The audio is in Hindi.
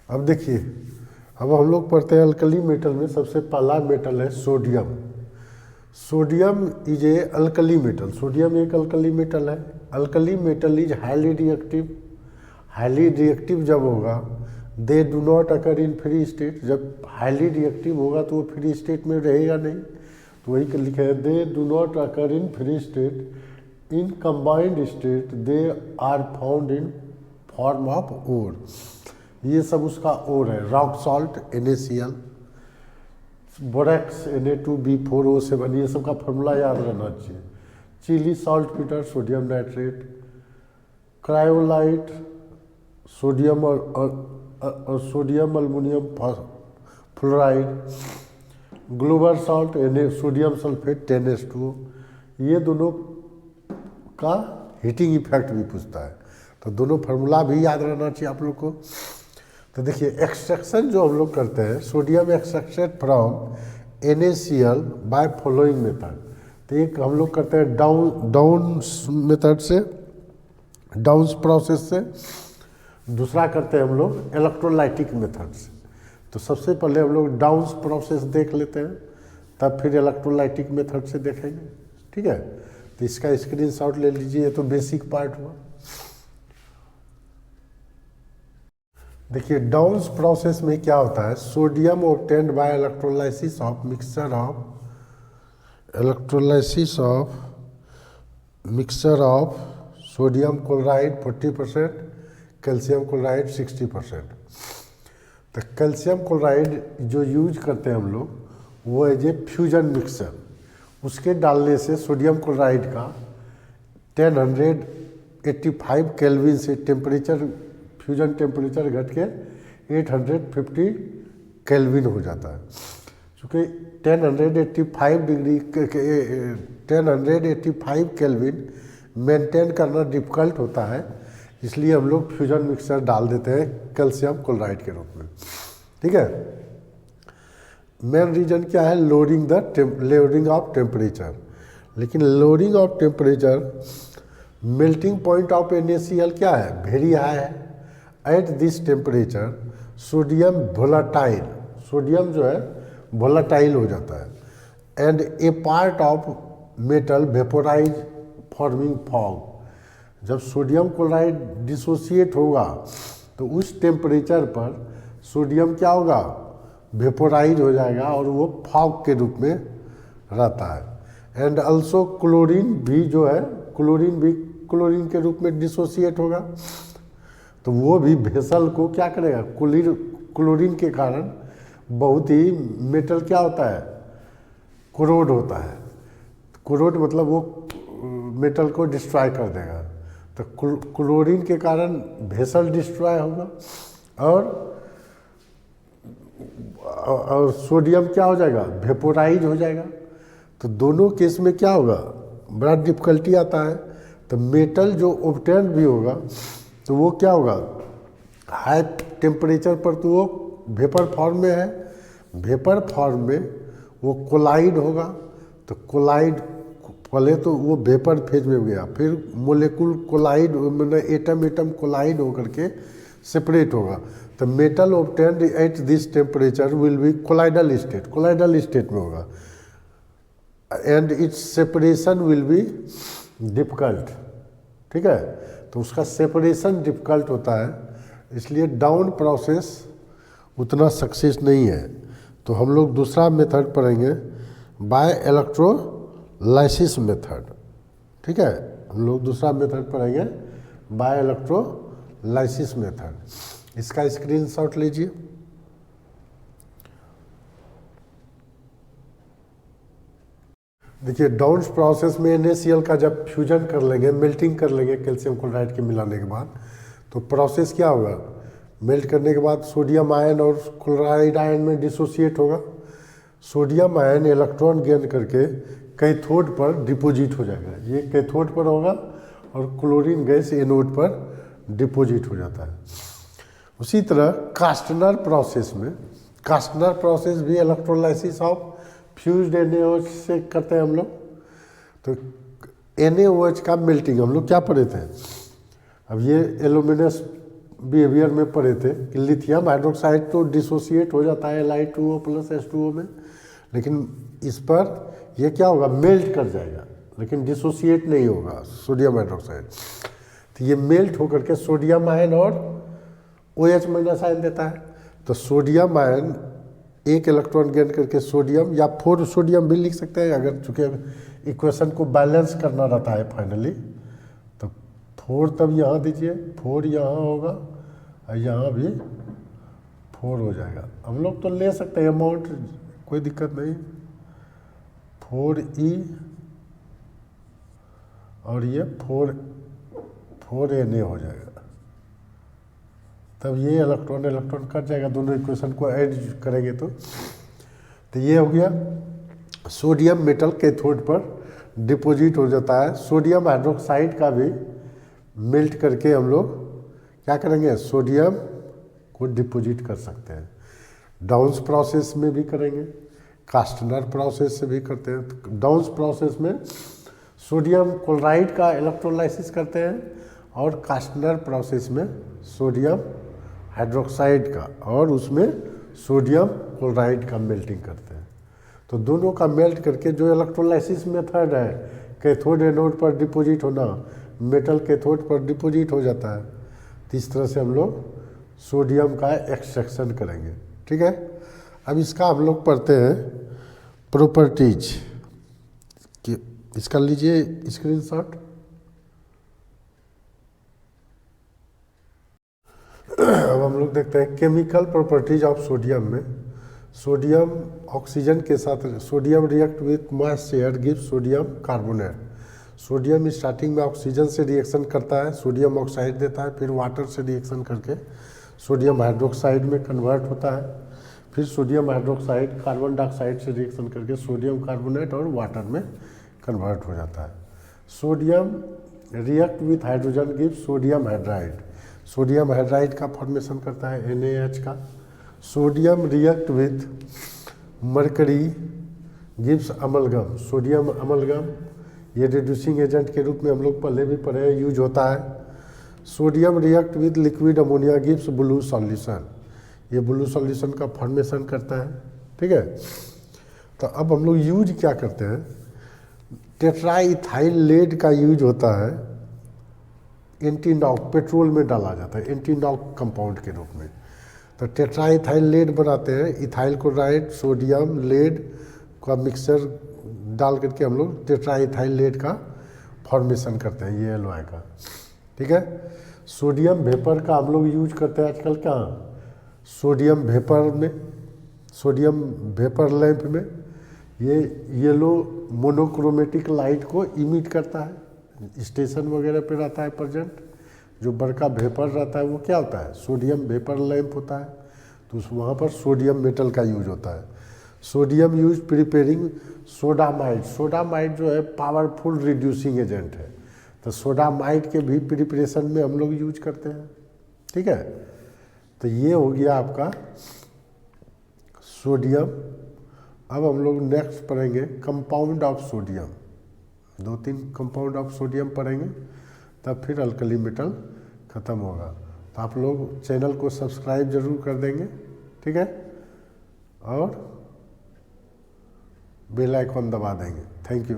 अब देखिए, अब हम लोग पढ़ते हैं अल्कली मेटल में सबसे पहला मेटल है sodium. Sodium is a alkali metal. Sodium एक अल्कली मेटल है। Alkali metal is highly reactive. Highly reactive जब होगा, दे do not occur in free state. जब हाईली रिएक्टिव होगा तो वो फ्री स्टेट में रहेगा नहीं, तो वही लिखे है they do not occur in free state, in combined state they are found in form of ore. ये सब उसका ओर है। Rock salt NaCl, borax Na2B4O7, ये सब का फॉर्मूला याद रहना चाहिए। Chile saltpetre sodium nitrate, cryolite sodium और sodium aluminium fluoride, global salt sodium sulphate 10H2O। ये दोनों का हीटिंग इफेक्ट भी पूछता है, तो दोनों फार्मूला भी याद रहना चाहिए आप लोग को। तो देखिए, एक्सट्रैक्शन जो हम लोग करते हैं, sodium extracted from NaCl by following method. तो एक हम लोग करते हैं डाउन मेथड से, डाउन प्रोसेस से। दूसरा करते हैं हम लोग इलेक्ट्रोलाइटिक मेथड से। तो सबसे पहले हम लोग डाउन प्रोसेस देख लेते हैं, तब फिर इलेक्ट्रोलाइटिक मेथड से देखेंगे। ठीक है, तो इसका स्क्रीनशॉट ले लीजिए, ये तो बेसिक पार्ट हुआ। देखिए, डाउन प्रोसेस में क्या होता है, sodium obtained by electrolysis of mixture of sodium chloride 40%, calcium chloride 60%। तो कैल्शियम क्लोराइड जो यूज करते हैं हम लोग, वो है जो फ्यूजन मिक्सचर, उसके डालने से सोडियम क्लोराइड का 1085 केल्विन से टेम्परेचर, फ्यूजन टेम्परेचर घट के 850 केल्विन हो जाता है। चूँकि 1085 केल्विन मेंटेन करना डिफ़िकल्ट होता है, इसलिए हम लोग फ्यूजन मिक्सचर डाल देते हैं कैल्शियम क्लोराइड के रूप में। ठीक है, मेन रीजन क्या है, लोअरिंग ऑफ टेम्परेचर। लेकिन lowering of temperature, melting point of NaCl क्या है, वेरी हाई है। At this temperature sodium volatile, sodium जो है वोलाटाइल हो जाता है। And A part of metal vaporise forming fog. जब सोडियम क्लोराइड डिसोसिएट होगा तो उस टेम्परेचर पर सोडियम क्या होगा, वेपोराइज हो जाएगा और वो फॉग के रूप में रहता है। एंड अल्सो क्लोरीन भी जो है, क्लोरीन के रूप में डिसोसिएट होगा, तो वो भी वेसल को क्या करेगा, क्लोरीन के कारण बहुत ही मेटल क्या होता है, कोरोड होता है। कोरोड मतलब वो मेटल को डिस्ट्रॉय कर देगा। तो क्लोरीन के कारण वेसल डिस्ट्रॉय होगा और सोडियम क्या हो जाएगा, वेपोराइज हो जाएगा। तो दोनों केस में क्या होगा, बड़ा डिफिकल्टी आता है। तो मेटल जो ऑब्टेन भी होगा तो वो क्या होगा, हाई टेम्परेचर पर तो वो वेपर फॉर्म में है, वेपर फॉर्म में वो कोलाइड होगा। तो कोलाइड पहले तो वो वेपर फेज में गया, फिर मोलेकुल कोलाइड, मतलब एटम कोलाइड होकर के सेपरेट होगा। तो metal obtained at this temperature will be colloidal state में होगा, and it's separation will be difficult. ठीक है, तो उसका सेपरेशन डिफिकल्ट होता है, इसलिए डाउन प्रोसेस उतना सक्सेस नहीं है। तो हम लोग दूसरा मेथड पढ़ेंगे, बाय इलेक्ट्रोलाइसिस मेथड। ठीक है, हम लोग दूसरा मेथड पढ़ेंगे बाय इलेक्ट्रोलाइसिस मेथड। इसका स्क्रीनशॉट लीजिए। देखिए, डाउन प्रोसेस में NaCl का जब फ्यूजन कर लेंगे, मेल्टिंग कर लेंगे कैल्शियम क्लोराइड के मिलाने के बाद, तो प्रोसेस क्या होगा, मेल्ट करने के बाद सोडियम आयन और क्लोराइड आयन में डिसोसिएट होगा। सोडियम आयन इलेक्ट्रॉन गेन करके कैथोड पर डिपोजिट हो जाएगा, ये कैथोड पर होगा, और क्लोरीन गैस एनोड पर डिपोजिट हो जाता है। उसी तरह कास्टनर प्रोसेस भी इलेक्ट्रोलाइसिस ऑफ फ्यूज्ड NaOH से करते हैं हम लोग। तो NaOH का मेल्टिंग हम लोग क्या पढ़े थे, अब ये एल्यूमिनस बिहेवियर में पढ़े थे कि लिथियम हाइड्रोक्साइड तो डिसोसिएट हो जाता है Li2O प्लस H2O में, लेकिन इस पर ये क्या होगा, मेल्ट कर जाएगा, लेकिन डिसोसिएट नहीं होगा सोडियम हाइड्रोक्साइड। तो ये मेल्ट होकर के सोडियम आयन और OH माइनस आयन देता है। तो सोडियम आयन एक इलेक्ट्रॉन गेन करके सोडियम या 4 सोडियम भी लिख सकते हैं, अगर चूँकि इक्वेशन को बैलेंस करना रहता है फाइनली। तो 4 तब यहाँ दीजिए, 4 यहाँ होगा और यहाँ भी 4 हो जाएगा। हम लोग तो ले सकते हैं अमाउंट, कोई दिक्कत नहीं। 4E और ये 4Na हो जाएगा। तब ये इलेक्ट्रॉन इलेक्ट्रॉन कट जाएगा, दोनों इक्वेशन को ऐड करेंगे तो ये हो गया। सोडियम मेटल कैथोड पर डिपॉजिट हो जाता है। सोडियम हाइड्रोक्साइड का भी मेल्ट करके हम लोग क्या करेंगे, सोडियम को डिपॉजिट कर सकते हैं। डाउन्स प्रोसेस में भी करेंगे, कास्टनर प्रोसेस से भी करते हैं। तो डाउन्स प्रोसेस में सोडियम क्लोराइड का इलेक्ट्रोलाइसिस करते हैं और कास्टनर प्रोसेस में सोडियम हाइड्रोक्साइड का, और उसमें सोडियम क्लोराइड का मेल्टिंग करते हैं। तो दोनों का मेल्ट करके जो इलेक्ट्रोलाइसिस मेथड है, कैथोड एनोड पर डिपॉजिट होना, मेटल कैथोड पर डिपॉजिट हो जाता है। तो इस तरह से हम लोग सोडियम का एक्सट्रैक्शन करेंगे। ठीक है, अब इसका हम लोग पढ़ते हैं प्रॉपर्टीज कि इसका लीजिए स्क्रीनशॉट। अब हम लोग देखते हैं केमिकल प्रॉपर्टीज ऑफ सोडियम में। सोडियम ऑक्सीजन के साथ, sodium react with moisture give sodium carbonate. Sodium starting में ऑक्सीजन से रिएक्शन करता है, सोडियम ऑक्साइड देता है, फिर वाटर से रिएक्शन करके सोडियम हाइड्रोक्साइड में कन्वर्ट होता है, फिर सोडियम हाइड्रोक्साइड कार्बन डाइऑक्साइड से रिएक्शन करके सोडियम कार्बोनेट और वाटर में कन्वर्ट हो जाता है। Sodium react with hydrogen give sodium hydride. Sodium hydride का फॉर्मेशन करता है NaH का। Sodium react with mercury gives amalgam. Sodium amalgam ये रिड्यूसिंग एजेंट के रूप में हम लोग पहले भी पढ़े हैं, यूज होता है। Sodium react with liquid ammonia gives blue solution. ये ब्लू सॉल्यूशन का फॉर्मेशन करता है। ठीक है, तो अब हम लोग यूज क्या करते हैं, टेट्राइथाइल लेड का यूज होता है एंटीनॉक, पेट्रोल में डाला जाता है एंटीनॉक कंपाउंड के रूप में। तो टेट्राइथाइल लेड बनाते हैं, इथाइल क्लोराइड सोडियम लेड का मिक्सचर डाल करके हम लोग टेट्राइथाइल लेड का फॉर्मेशन करते हैं, ये एलॉय का। ठीक है, सोडियम वेपर का हम लोग यूज करते हैं आजकल कहाँ, सोडियम वेपर में, सोडियम वेपर लैंप में। ये येलो मोनोक्रोमेटिक लाइट को इमिट करता है, स्टेशन वगैरह पे रहता है प्रेजेंट। जो बड़का वेपर रहता है वो क्या होता है, सोडियम वेपर लैंप होता है। तो वहाँ पर सोडियम मेटल का यूज होता है। Sodium use preparing sodamide. Sodamide जो है पावरफुल रिड्यूसिंग एजेंट है, तो सोडामाइड के भी प्रिपरेशन में हम लोग यूज करते हैं। ठीक है, तो ये हो गया आपका सोडियम। अब हम लोग नेक्स्ट पढ़ेंगे compound of sodium. 2-3 compound of sodium पढ़ेंगे, तब फिर अल्कली मेटल ख़त्म होगा। तो आप लोग चैनल को सब्सक्राइब जरूर कर देंगे। ठीक है, और बेल आइकॉन दबा देंगे। Thank you.